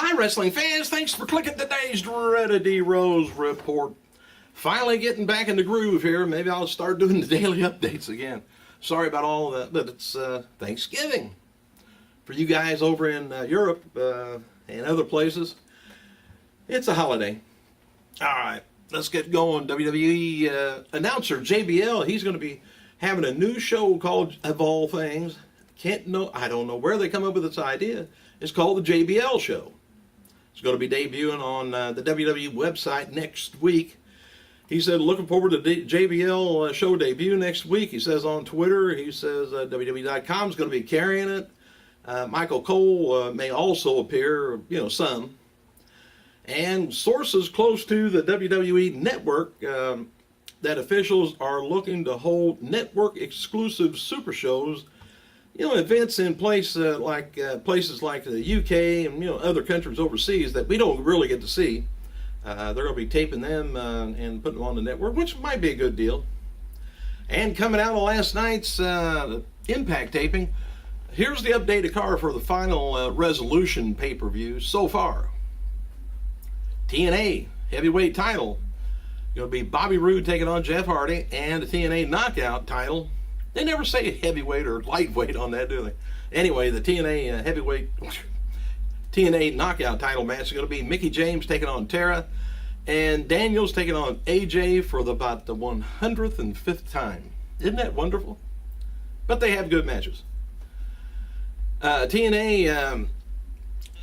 Hi, wrestling fans. Thanks for clicking today's Doretta D. Rose report. Finally getting back in the groove here. Maybe I'll start doing the daily updates again. Sorry about all that, but it's Thanksgiving. For you guys over in Europe and other places, it's a holiday. All right, let's get going. WWE announcer JBL, he's going to be having a new show called Of All Things. I don't know where they come up with this idea. It's called the JBL Show. It's going to be debuting on the WWE website next week. He said, looking forward to the JBL show debut next week. He says on Twitter, he says WWE.com is going to be carrying it. Michael Cole may also appear, some. And sources close to the WWE network that officials are looking to hold network exclusive super shows, events in places like the UK and other countries overseas that we don't really get to see. They're going to be taping them and putting them on the network, which might be a good deal. And coming out of last night's Impact taping, here's the updated card for the final Resolution pay-per-view so far. TNA heavyweight title going to be Bobby Roode taking on Jeff Hardy, and the TNA knockout title. They never say heavyweight or lightweight on that, do they? Anyway, the TNA TNA knockout title match is going to be Mickie James taking on Tara, and Daniels taking on AJ for about the 105th time. Isn't that wonderful? But they have good matches. TNA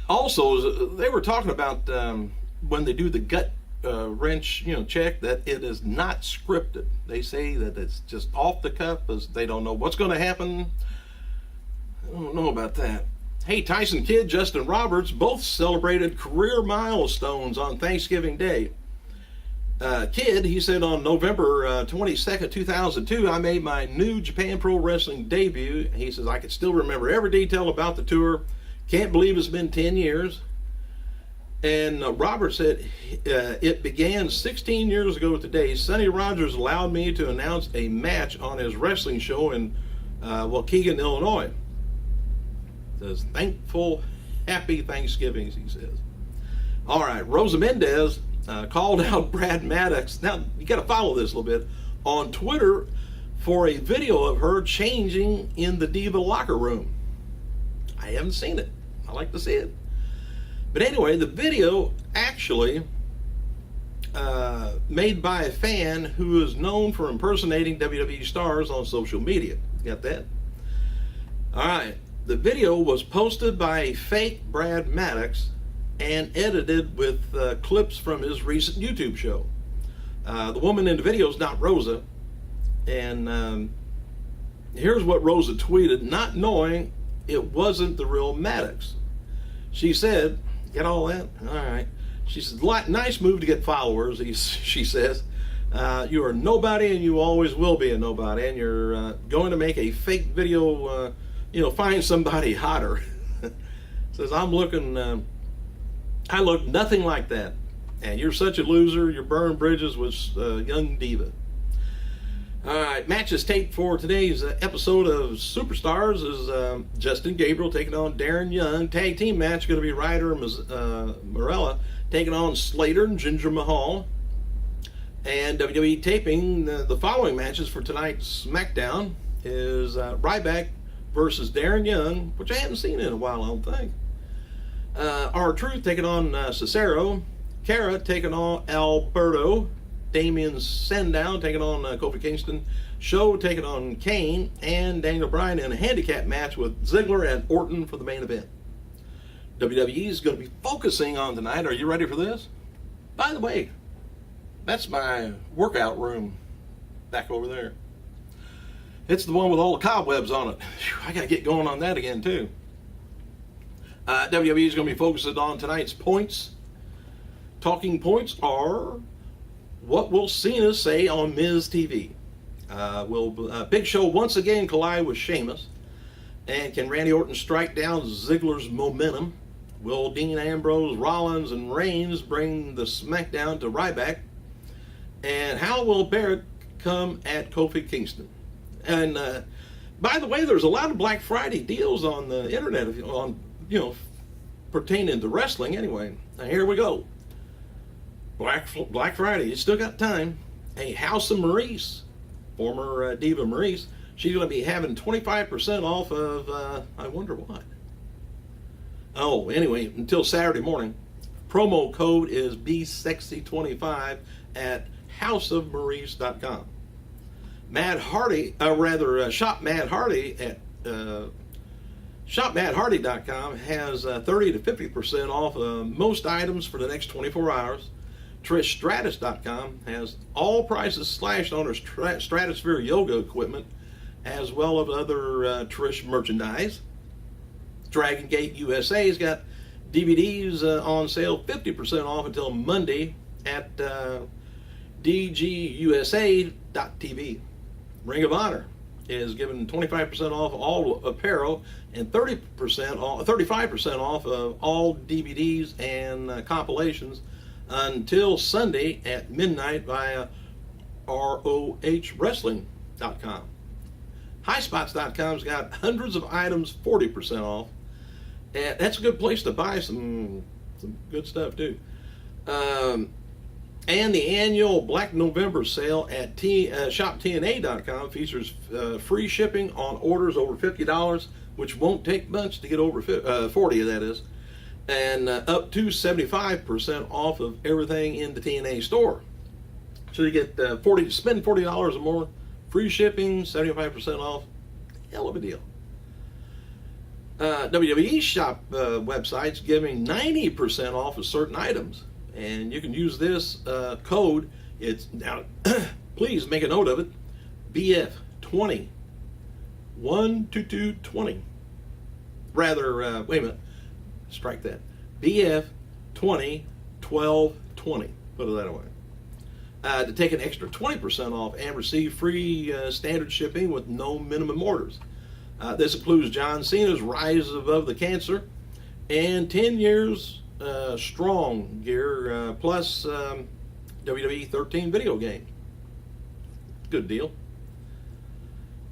also, they were talking about when they do the gut wrench, check, that it is not scripted. They say that it's just off the cuff, as they don't know what's going to happen. I don't know about that. Hey, Tyson Kidd, Justin Roberts both celebrated career milestones on Thanksgiving Day. Kidd, he said on November 22nd, 2002, I made my New Japan Pro Wrestling debut. He says, I can still remember every detail about the tour. Can't believe it's been 10 years. And Roberts said, it began 16 years ago today. Sonny Rogers allowed me to announce a match on his wrestling show in Waukegan, Illinois. Says, thankful, happy Thanksgivings, he says. All right, Rosa Mendez called out Brad Maddox. Now, you got to follow this a little bit on Twitter for a video of her changing in the Diva locker room. I haven't seen it. I like to see it. But anyway, the video actually made by a fan who is known for impersonating WWE stars on social media. Got that? All right. The video was posted by a fake Brad Maddox and edited with clips from his recent YouTube show. The woman in the video is not Rosa. And here's what Rosa tweeted, not knowing it wasn't the real Maddox. She said, get all that? All right. She said, nice move to get followers, she says. You are nobody and you always will be a nobody, and you're going to make a fake video, find somebody hotter. Says, I look nothing like that. And you're such a loser. You burn bridges with young diva. All right, matches taped for today's episode of Superstars is Justin Gabriel taking on Darren Young. Tag team match going to be Ryder Morella taking on Slater and Jinder Mahal. And WWE taping the following matches for tonight's SmackDown is Ryback versus Darren Young, which I haven't seen in a while, I don't think. R-Truth taking on Cesaro. Kara taking on Alberto. Damien Sandow taking on Kofi Kingston. Show taking on Kane. And Daniel Bryan in a handicap match with Ziggler and Orton for the main event. WWE is going to be focusing on tonight. Are you ready for this? By the way, that's my workout room back over there. It's the one with all the cobwebs on it. I got to get going on that again, too. WWE is going to be focusing on tonight's points. Talking points are, what will Cena say on Miz TV? Will Big Show once again collide with Sheamus? And can Randy Orton strike down Ziggler's momentum? Will Dean Ambrose, Rollins, and Reigns bring the SmackDown to Ryback? And how will Barrett come at Kofi Kingston? And by the way, there's a lot of Black Friday deals on the internet, on pertaining to wrestling anyway. Now here we go. Black Friday, you still got time. Hey, House of Maurice, former Diva Maurice, she's going to be having 25% off of, I wonder what. Oh, anyway, until Saturday morning. Promo code is BSexy25 at houseofmaurice.com. Mad Hardy, Shop Mad Hardy at shopmadhardy.com has 30 to 50% off most items for the next 24 hours. TrishStratus.com has all prices slashed on her Stratosphere yoga equipment, as well as other Trish merchandise. Dragon Gate USA's got DVDs on sale 50% off until Monday at DGUSA.tv. Ring of Honor is giving 25% off all apparel and 35% off of all DVDs and compilations until Sunday at midnight via ROHWrestling.com. HighSpots.com's got hundreds of items 40% off. And that's a good place to buy some good stuff too. And the annual Black November sale at ShopTNA.com features free shipping on orders over $50, which won't take much to get over 40, that is, and up to 75% off of everything in the TNA store. So you get spend $40 or more, free shipping, 75% off. Hell of a deal. WWE Shop website's giving 90% off of certain items, and you can use this code. It's now, please make a note of it. BF20 12220. Rather, wait a minute, strike that. BF 20 12 20. Put it that way. To take an extra 20% off and receive free standard shipping with no minimum orders. This includes John Cena's Rise Above the Cancer and 10 years strong gear plus WWE 13 video game. Good deal.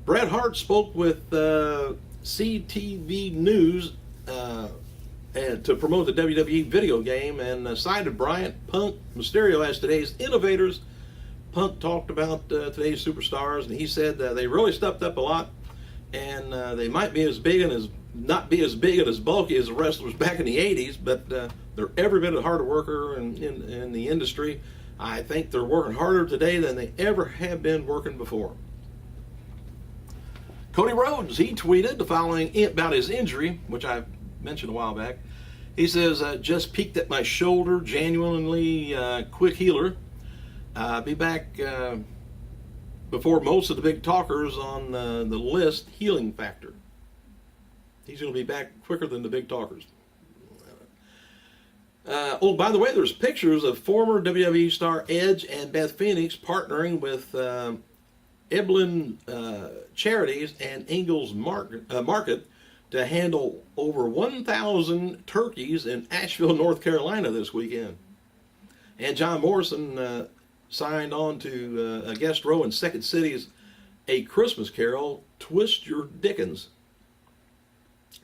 Bret Hart spoke with CTV News and to promote the WWE video game and cited Bryant, Punk, Mysterio as today's innovators. Punk talked about today's superstars, and he said they really stepped up a lot, and they might be as big and not be as big and as bulky as the wrestlers back in the 80s, but they're every bit a harder worker in the industry. I think they're working harder today than they ever have been working before. Cody Rhodes, he tweeted the following about his injury, which I mentioned a while back. He says, just peeked at my shoulder, genuinely quick healer. Be back before most of the big talkers on the list, healing factor. He's going to be back quicker than the big talkers. Oh, by the way, there's pictures of former WWE star Edge and Beth Phoenix partnering with Eblin Charities and Ingles Market to handle over 1,000 turkeys in Asheville, North Carolina this weekend. And John Morrison signed on to a guest role in Second City's A Christmas Carol, Twist Your Dickens.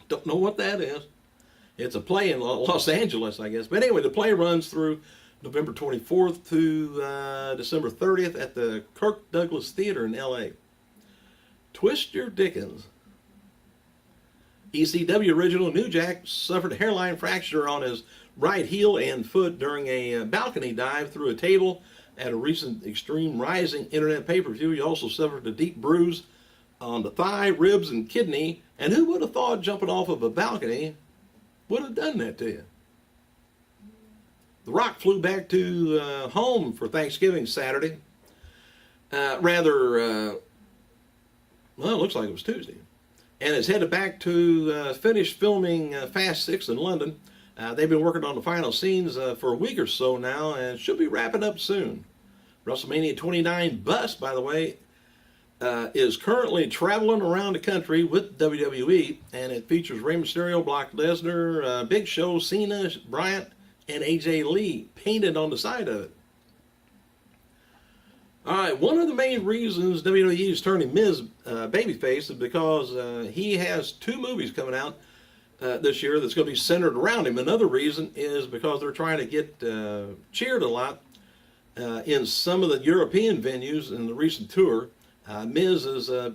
Don't know what that is. It's a play in Los Angeles, I guess. But anyway, the play runs through November 24th to December 30th at the Kirk Douglas Theater in L.A. Twist Your Dickens. ECW original New Jack suffered a hairline fracture on his right heel and foot during a balcony dive through a table at a recent Extreme Rising internet pay-per-view. He also suffered a deep bruise on the thigh, ribs, and kidney. And who would have thought jumping off of a balcony would have done that to you? The Rock flew back to home for Thanksgiving Saturday. Well, it looks like it was Tuesday. And is headed back to finish filming Fast 6 in London. They've been working on the final scenes for a week or so now and should be wrapping up soon. WrestleMania 29 bus, by the way, is currently traveling around the country with WWE, and it features Rey Mysterio, Brock Lesnar, Big Show, Cena, Bryant, and AJ Lee painted on the side of it. All right, one of the main reasons WWE is turning Miz babyface is because he has two movies coming out this year that's going to be centered around him. Another reason is because they're trying to get cheered a lot in some of the European venues in the recent tour. Miz is a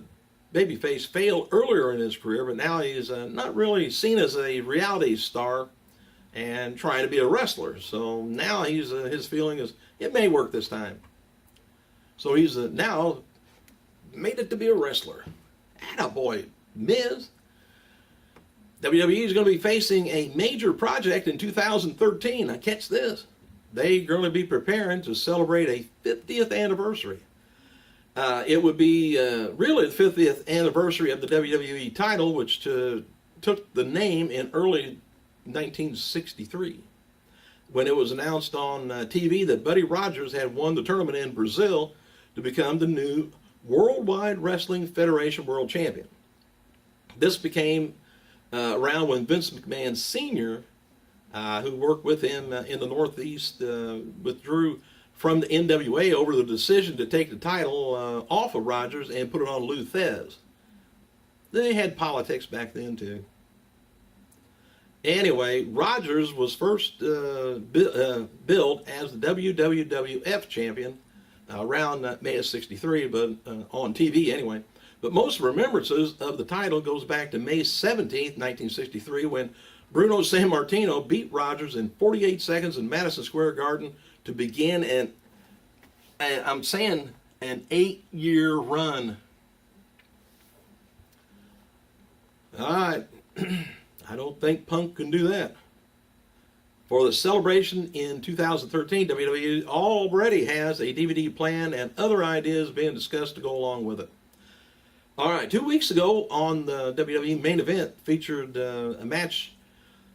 babyface, failed earlier in his career, but now he's not really seen as a reality star and trying to be a wrestler. So now his feeling is it may work this time. So he's now made it to be a wrestler. Attaboy, Miz. WWE is going to be facing a major project in 2013. Now catch this. They're going to be preparing to celebrate a 50th anniversary. It would be really the 50th anniversary of the WWE title, which took the name in early 1963, when it was announced on TV that Buddy Rogers had won the tournament in Brazil to become the new Worldwide Wrestling Federation World Champion. This became around when Vince McMahon Sr., who worked with him in the Northeast, withdrew from the NWA over the decision to take the title off of Rogers and put it on Lou Thesz. They had politics back then too. Anyway, Rogers was first billed as the WWF champion around May of '63, but on TV anyway. But most remembrances of the title goes back to May 17th, 1963, when Bruno Sammartino beat Rogers in 48 seconds in Madison Square Garden to begin an 8-year run. All right. I don't think Punk can do that. For the celebration in 2013, WWE already has a DVD plan and other ideas being discussed to go along with it. All right, 2 weeks ago on the WWE main event featured a match.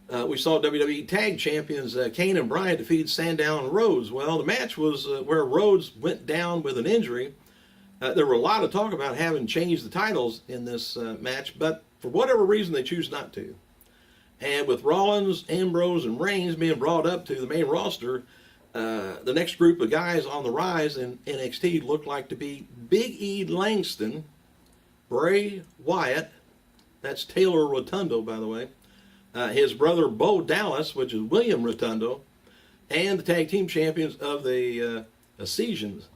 We saw WWE Tag Champions Kane and Bryan defeat Sandow and Rhodes. Well, the match was where Rhodes went down with an injury. There were a lot of talk about having changed the titles in this match, but for whatever reason they choose not to. And with Rollins, Ambrose, and Reigns being brought up to the main roster, the next group of guys on the rise in NXT look like to be Big E Langston, Bray Wyatt, that's Taylor Rotundo, by the way, his brother Bo Dallas, which is William Rotundo, and the tag team champions of the Ascensions,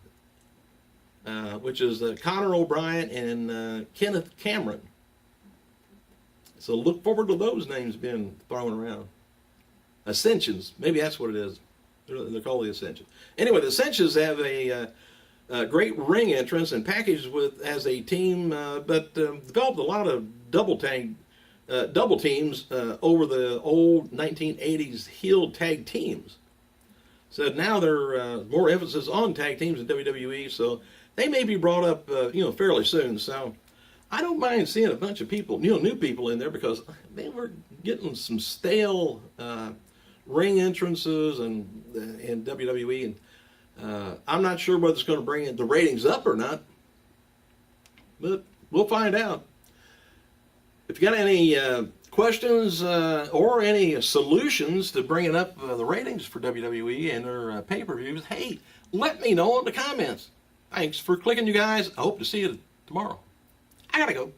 which is Conor O'Brien and Kenneth Cameron. So look forward to those names being thrown around. Ascensions, maybe that's what it is. They're called the Ascensions. Anyway, the Ascensions have a great ring entrance and packaged with as a team, but developed a lot of double teams over the old 1980s heel tag teams. So now there more emphasis on tag teams in WWE, so they may be brought up, fairly soon. So I don't mind seeing a bunch of people, new people in there, because we're getting some stale ring entrances in WWE, and I'm not sure whether it's going to bring the ratings up or not, but we'll find out. If you got any questions or any solutions to bringing up the ratings for WWE and their pay-per-views, hey, let me know in the comments. Thanks for clicking, you guys. I hope to see you tomorrow. I gotta go.